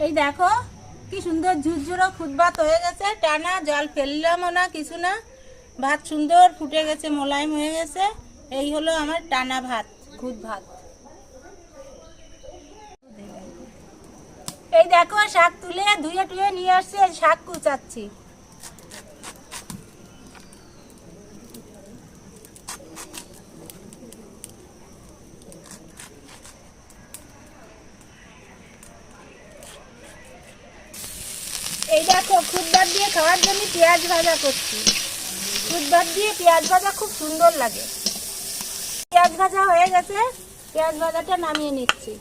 এই দেখো কি সুন্দর ঝুরঝুরো খুদ ভাত হয়ে গেছে, টানা, জল ফেললামও না, কিছু না, ভাত সুন্দর ফুটে গেছে, মোলায়েম হয়ে গেছে। এই হলো আমার টানা ভাত, খুদ ভাত। এই দেখো শাক তুলে ধুয়ে টুয়ে নিয়ে আসছি, শাক কুচাচ্ছি। এই দেখো খুদ ভাত দিয়ে খাওয়ার জন্য পেঁয়াজ ভাজা করছি। খুদ ভাত দিয়ে পেঁয়াজ ভাজা খুব সুন্দর লাগে। পেঁয়াজ ভাজা হয়ে গেছে, পেঁয়াজ ভাজাটা নামিয়ে নিচ্ছি।